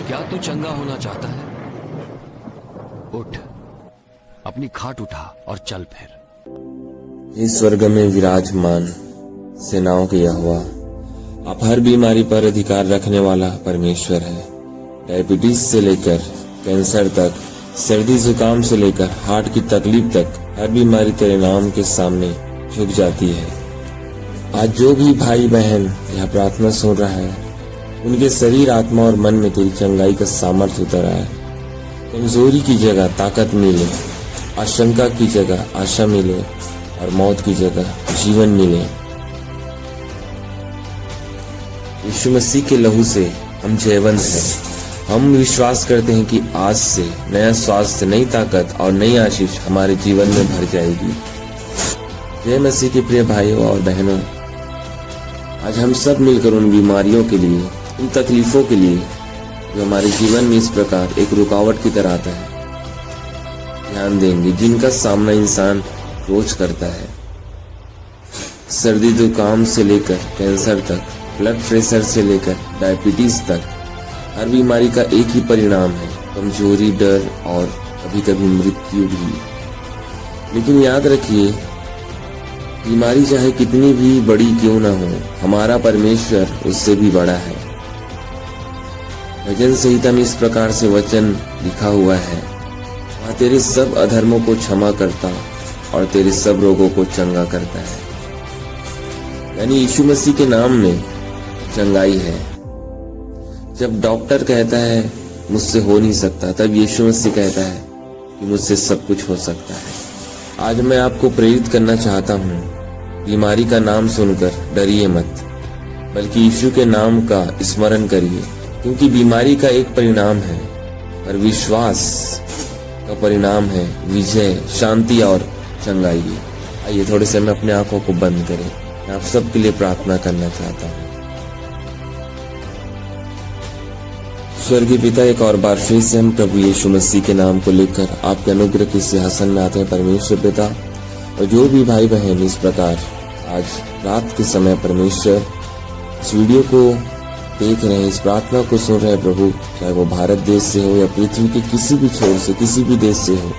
क्या तू चंगा होना चाहता है? उठ, अपनी खाट उठा और चल फिर। इस स्वर्ग में विराजमान सेनाओं के यहोवा, आप हर बीमारी पर अधिकार रखने वाला परमेश्वर है। डायबिटीज से लेकर कैंसर तक, सर्दी जुकाम से लेकर हार्ट की तकलीफ तक, हर बीमारी तेरे नाम के सामने झुक जाती है। आज जो भी भाई बहन यह प्रार्थना सुन रहा है, उनके शरीर, आत्मा और मन में तेरी चंगाई का सामर्थ्य उतर आए। कमजोरी की जगह ताकत मिले, आशंका की जगह आशा मिले और मौत की जगह जीवन मिले। यीशु मसीह के लहू से हम जयवंत हैं। हम विश्वास करते हैं कि आज से नया स्वास्थ्य, नई ताकत और नई आशीष हमारे जीवन में भर जाएगी। जय मसीह के प्रिय भाइयों और बहनों, आज हम सब मिलकर उन बीमारियों के लिए, उन तकलीफों के लिए जो हमारे जीवन में इस प्रकार एक रुकावट की तरह आता है, ध्यान देंगे, जिनका सामना इंसान रोज करता है। सर्दी जुकाम से लेकर कैंसर तक, ब्लड प्रेशर से लेकर डायबिटीज तक, हर बीमारी का एक ही परिणाम है, कमजोरी, डर और कभी कभी मृत्यु भी। लेकिन याद रखिए, बीमारी चाहे कितनी भी बड़ी क्यों ना हो, हमारा परमेश्वर उससे भी बड़ा है। भजन संहिता में इस प्रकार से वचन लिखा हुआ है, वह तेरे सब अधर्मों को क्षमा करता और तेरे सब रोगों को चंगा करता है। यानी यीशु मसीह के नाम में चंगाई है। जब डॉक्टर कहता है मुझसे हो नहीं सकता, तब यीशु मसीह कहता है कि मुझसे सब कुछ हो सकता है। आज मैं आपको प्रेरित करना चाहता हूँ, बीमारी का नाम सुनकर डरिए मत, बल्कि यीशु के नाम का स्मरण करिए, क्योंकि बीमारी का एक परिणाम है, पर विश्वास का परिणाम है विजय, शांति और चंगाई। आइए थोड़े समय अपने आंखों को बंद करें। मैं आप सबके लिए प्रार्थना करना चाहता हूँ। स्वर्गीय पिता, एक और बार फिर से हम प्रभु यीशु मसीह के नाम को लेकर आपके अनुग्रह के सिंहासन में आते हैं परमेश्वर पिता। और जो भी भाई बहन इस प्रकार आज रात के समय परमेश्वर इस वीडियो को देख रहे हैं, इस प्रार्थना को सुन रहे हैं प्रभु, चाहे वो भारत देश से हो या पृथ्वी के किसी भी छोर से, किसी भी देश से हो,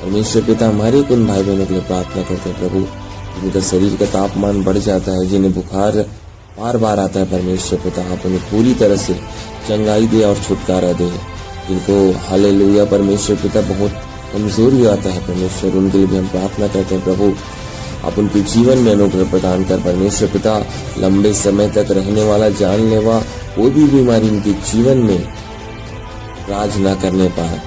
परमेश्वर पिता हमारे उन भाई बहनों के लिए प्रार्थना करते हैं प्रभु, जिनका शरीर का तापमान बढ़ जाता है, जिन्हें बुखार बार बार आता है परमेश्वर पिता, आप उन्हें पूरी तरह से चंगाई दे और छुटकारा दे। जिनको हालेलुया परमेश्वर पिता बहुत कमजोरी आता है परमेश्वर, उनके लिए भी हम प्रार्थना करते हैं प्रभु, आप उनके जीवन में अनुग्रह प्रदान कर परमेश्वर पिता। लंबे समय तक रहने वाला, जानलेवा कोई भी बीमारी उनके जीवन में राज न करने पाए।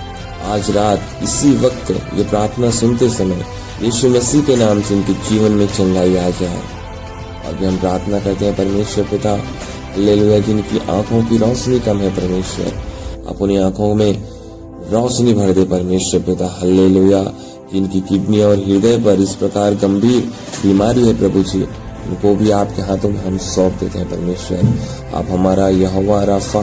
आज रात इसी वक्त ये प्रार्थना सुनते समय यीशु मसीह के नाम से उनके जीवन में चंगाई आ जाए। और भी हम प्रार्थना करते हैं परमेश्वर पिता, हालेलुया, जिनकी आंखों की रोशनी कम है परमेश्वर, आप उन्हें आंखों में रोशनी भर दे परमेश्वर पिता। हालेलुया, जिनकी किडनी और हृदय पर इस प्रकार गंभीर बीमारी है प्रभु जी, उनको भी आपके हाथों में हम सौंप देते हैं परमेश्वर। आप हमारा यहोवा राफा,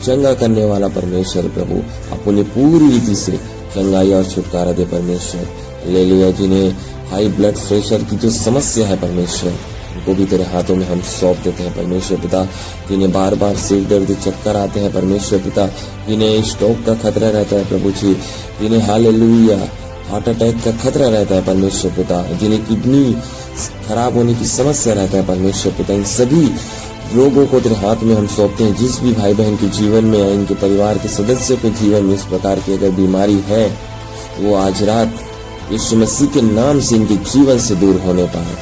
चंगा करने वाला परमेश्वर प्रभु, आप उन्हें पूरी रीति से चंगाई और छुटकारा दे परमेश्वर। हालेलुया, जिन्हें हाई ब्लड प्रेशर की जो समस्या है परमेश्वर, उनको भी तेरे हाथों में हम सौंप देते हैं परमेश्वर पिता। जिन्हें बार बार सिर दर्द, चक्कर आते हैं परमेश्वर पिता, जिन्हें स्ट्रोक का खतरा रहता है प्रभु जी, जिन्हें हालेलुया हार्ट अटैक का खतरा रहता है परमेश्वर पिता, जिन्हें किडनी खराब होने की समस्या रहता है परमेश्वर पिता, इन सभी रोगों को तेरे हाथ में हम सौंपते हैं। जिस भी भाई बहन के जीवन में, इनके परिवार के सदस्यों के जीवन में इस प्रकार की अगर बीमारी है, वो आज रात यीशु मसीह के नाम से इनके जीवन से दूर होने पाए।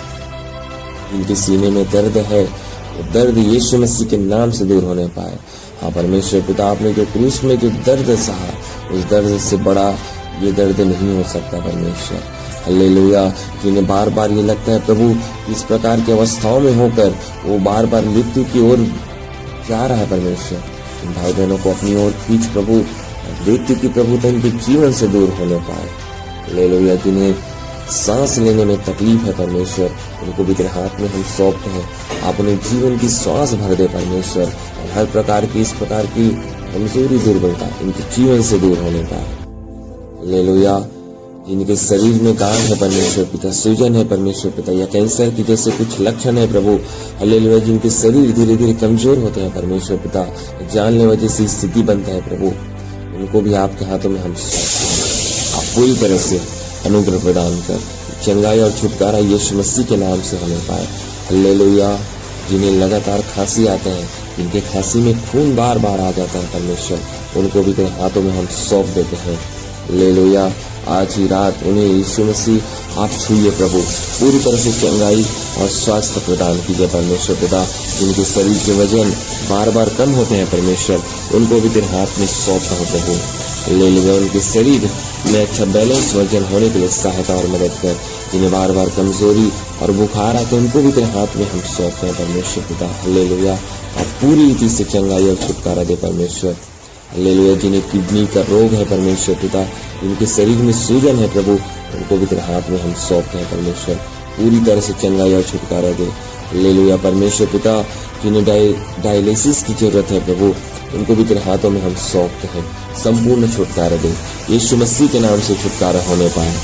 इनके सीने में दर्द है, वो दर्द यीशु मसीह के नाम से दूर होने पाए। हाँ परमेश्वर पिता, आपने जो क्रूस में जो दर्द सहा, उस दर्द से बड़ा ये दर्द नहीं हो सकता परमेश्वर। हालेलुया, जिन्हें बार बार ये लगता है प्रभु, इस प्रकार की अवस्थाओं में होकर वो बार बार मृत्यु की ओर जा रहा है परमेश्वर, इन भाई बहनों को अपनी ओर खींच प्रभु, मृत्यु की प्रभुता इनके जीवन से दूर होने पाए। हालेलुया, जिन्हें सांस लेने में तकलीफ है परमेश्वर, उनको भी तेरे हाथ में हम सौंपते हैं। आप उन्हें जीवन की श्वास भर दे परमेश्वर, और हर प्रकार की इस प्रकार की कमजोरी, दुर्बलता इनके जीवन से दूर होने पाए। हालेलुया, जिनके शरीर में गांठ है परमेश्वर पिता, सूजन है परमेश्वर पिता, या कैंसर की जैसे कुछ लक्षण है प्रभु, हालेलुया, जिनके शरीर धीरे धीरे कमजोर होते हैं परमेश्वर पिता, जानलेवा जैसी स्थिति बनता है प्रभु, उनको भी आपके हाथों में हम सौंपते हैं। आप पूरी तरह से अनुग्रह प्रदान कर चंगाई और छुटकारा यीशु मसीह के नाम से हमें पाए। हालेलुया। जिन्हें लगातार खांसी आते हैं, जिनके खांसी में खून बार बार आ जाता है परमेश्वर, उनको भी तेरे हाथों में हम सौंप देते हैं। हालेलुया। आज ही रात उन्हें यीशु मसीह आप छूइए प्रभु, पूरी तरह से चंगाई और स्वास्थ्य प्रदान कीजिए परमेश्वर पिता। जिनके शरीर के वजन बार बार कम होते हैं परमेश्वर, उनको भी तेरे हाथ में सौंपता हूं प्रभु। हालेलुया। उनके शरीर में अच्छा बैलेंस वजन होने के लिए सहायता और मदद कर। जिन्हें बार बार कमजोरी और बुखार आते हैं, उनको भी तेरे हाथ में हम सौंपते हैं परमेश्वर पिता। हालेलुया। आप पूरी रीति से चंगाई और छुटकारा दे परमेश्वर। हालेलुया। जिन्हें किडनी का रोग है परमेश्वर पिता, जिनके शरीर में सूजन है प्रभु, उनको भी तेरे हाथ में हम सौंपते हैं परमेश्वर। पूरी तरह से चंगाई और छुटकारा दे। हालेलुया परमेश्वर पिता। जिन्हें डायलिसिस की जरूरत है प्रभु, उनको भी तेरे हाथों में हम सौंपते हैं। संपूर्ण छुटकारा दे, यीशु मसीह के नाम से छुटकारा होने पाए।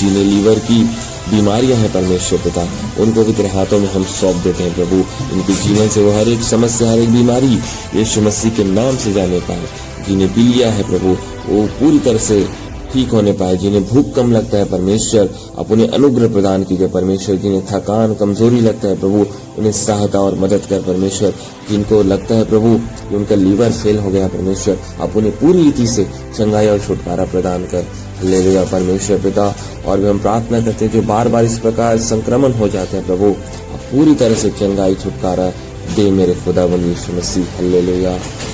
जिन्हें लीवर की बीमारियां हैं परमेश्वर पिता, उनको भी तेरे हाथों में हम सौंप देते हैं प्रभु। इनके जीवन से वो हर एक समस्या, हर एक बीमारी यीशु मसीह के नाम से जाने पाए। जिन्हें पीलिया है प्रभु, वो पूरी तरह से ठीक होने पाए। जिन्हें भूख कम लगता है परमेश्वर, अपने अनुग्रह प्रदान कीजिए परमेश्वर। जिन्हें थकान कमजोरी लगता है प्रभु, उन्हें सहायता और मदद कर परमेश्वर। जिनको लगता है प्रभु कि उनका लीवर फेल हो गया परमेश्वर, आप उन्हें पूरी रीति से चंगाई और छुटकारा प्रदान कर। हालेलुया परमेश्वर पिता। और भी हम प्रार्थना करते हैं जो बार बार इस प्रकार संक्रमण हो जाते हैं प्रभु, आप पूरी तरह से चंगाई छुटकारा दे मेरे खुदावंद यीशु मसीह। हालेलुया।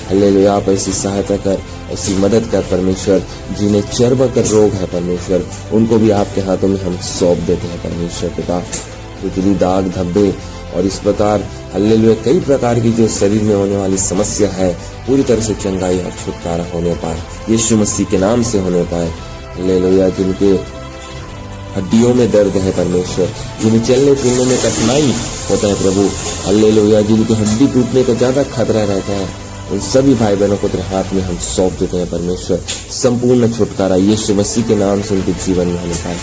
हालेलुया। आप ऐसी सहायता कर, ऐसी मदद कर परमेश्वर। जिन्हें चर्म का रोग है परमेश्वर, उनको भी आपके हाथों में हम सौंप देते हैं परमेश्वर पिता। खुजली, दाग, धब्बे और इस प्रकार हालेलुया कई प्रकार की जो शरीर में होने वाली समस्या है, पूरी तरह से चंगाई और छुटकारा होने पाए, यीशु मसीह के नाम से होने पाए। हालेलुया। जिनके हड्डियों में दर्द है परमेश्वर, जिन्हें चलने फिरने में कठिनाई होता है प्रभु, हालेलुया, जिनकी हड्डी टूटने का ज्यादा खतरा रहता है, उन सभी भाई बहनों को तेरे हाथ में हम सौंप देते हैं परमेश्वर। संपूर्ण छुटकारा यीशु मसीह के नाम से उनके जीवन में होने पाए।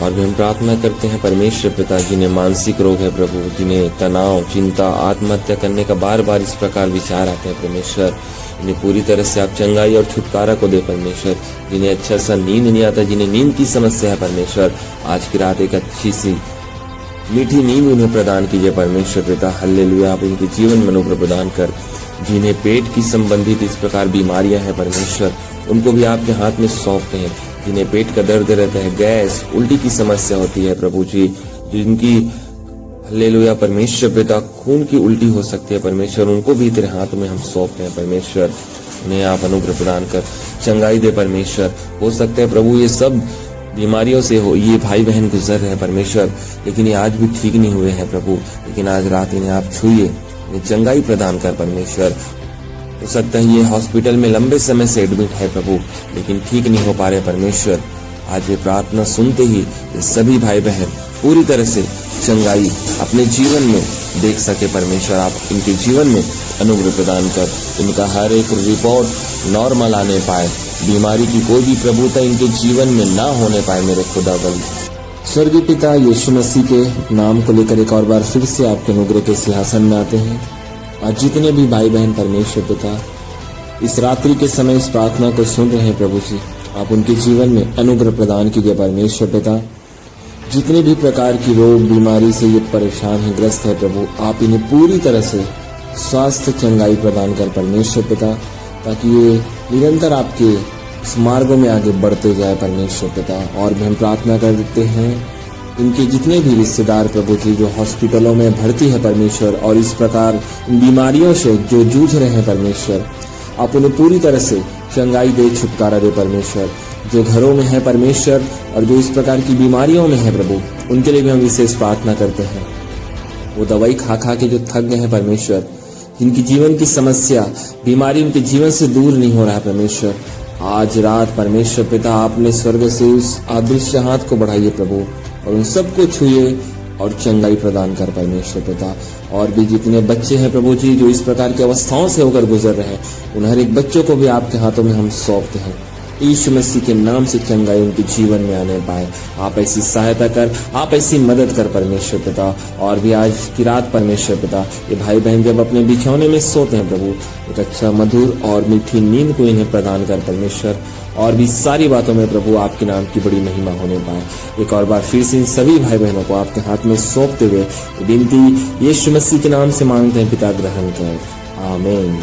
और भी हम प्रार्थना करते हैं परमेश्वर पिता, जिन्हें मानसिक रोग है प्रभु, जिन्हें तनाव, चिंता, आत्महत्या करने का बार बार इस प्रकार विचार आते हैं परमेश्वर, इन्हें पूरी तरह से आप चंगाई और छुटकारा को दे परमेश्वर। जिन्हें अच्छा सा नींद नहीं आता, जिन्हें नींद की समस्या है परमेश्वर, आज की रात एक अच्छी सी मीठी नींद उन्हें प्रदान कीजिए परमेश्वर पिता। हालेलुया। आप इनके जीवन में अनुग्रह प्रदान कर। जिन्हें पेट की संबंधित इस प्रकार बीमारियां हैं परमेश्वर, उनको भी आपके हाथ में सौंपते हैं। जिन्हें पेट का दर्द रहता है, गैस, उल्टी की समस्या होती है प्रभु जी, जिनकी हालेलुया परमेश्वर पिता खून की उल्टी हो सकती है परमेश्वर, उनको भी तेरे हाथ में हम सौंपते हैं परमेश्वर। उन्हें आप अनुग्रह प्रदान कर चंगाई दे परमेश्वर। हो सकता है प्रभु ये सब बीमारियों से हो ये भाई बहन गुजर रहे हैं परमेश्वर, लेकिन ये आज भी ठीक नहीं हुए हैं प्रभु, लेकिन आज रात इन्हें आप छूइए, इन्हें चंगाई प्रदान कर परमेश्वर। हो सकता है ये हॉस्पिटल में लंबे समय से एडमिट है प्रभु, लेकिन ठीक नहीं हो पा रहे परमेश्वर। आज ये प्रार्थना सुनते ही ये सभी भाई बहन पूरी तरह से चंगाई अपने जीवन में देख सके परमेश्वर। आप इनके जीवन में अनुग्रह प्रदान कर, इनका हर एक रिपोर्ट नॉर्मल आने पाए, बीमारी की कोई भी प्रभुता इनके जीवन में ना होने पाए मेरे खुदाबंद। स्वर्गीय पिता, यीशु मसीह के नाम को लेकर एक और बार फिर से आपके अनुग्रह के सिंहासन में आते हैं। आज जितने भी भाई बहन परमेश्वर पिता इस रात्रि के समय इस प्रार्थना को सुन रहे हैं प्रभु जी, आप उनके जीवन में अनुग्रह प्रदान कीजिए परमेश्वर पिता। जितने भी प्रकार की रोग बीमारी से ये परेशान है, ग्रस्त है प्रभु, आप इन्हें पूरी तरह से स्वास्थ्य चंगाई प्रदान कर परमेश्वर पिता, ताकि ये निरंतर आपके इस मार्गों में आगे बढ़ते जाए परमेश्वर पिता। और भी हम प्रार्थना कर देते हैं इनके जितने भी रिश्तेदार प्रभु जी जो हॉस्पिटलों में भर्ती है परमेश्वर, और इस प्रकार इन बीमारियों से जो जूझ रहे हैं परमेश्वर, आप उन्हें पूरी तरह से चंगाई दे, छुटकारा दे परमेश्वर। जो घरों में है परमेश्वर और जो इस प्रकार की बीमारियों में है प्रभु, उनके लिए भी हम विशेष प्रार्थना करते हैं। वो दवाई खा खा के जो थक गए हैं परमेश्वर, जिनकी जीवन की समस्या बीमारी उनके जीवन से दूर नहीं हो रहा है परमेश्वर, आज रात परमेश्वर पिता आपने स्वर्ग से उस अदृश्य हाथ को बढ़ाइए प्रभु, और उन सबको छुए और चंगाई प्रदान कर परमेश्वर पिता। और भी जितने बच्चे हैं प्रभु जी जो इस प्रकार की अवस्थाओं से होकर गुजर रहे हैं, उन हर एक बच्चों को भी आपके हाथों में हम सौंपते हैं। यीशु मसीह के नाम से चंगाई उनके जीवन में आने पाए। आप ऐसी सहायता कर, आप ऐसी मदद कर परमेश्वर पिता। और भी आज की रात परमेश्वर पिता, ये भाई बहन जब अपने बिछौने में सोते हैं प्रभु, एक अच्छा मधुर और मीठी नींद को इन्हें प्रदान कर परमेश्वर। और भी सारी बातों में प्रभु आपके नाम की बड़ी महिमा होने पाए। एक और बार फिर से इन सभी भाई बहनों को आपके हाथ में सौंपते हुए विनती यीशु मसीह के नाम से मांगते हैं पिता, ग्रहण कर। आमीन।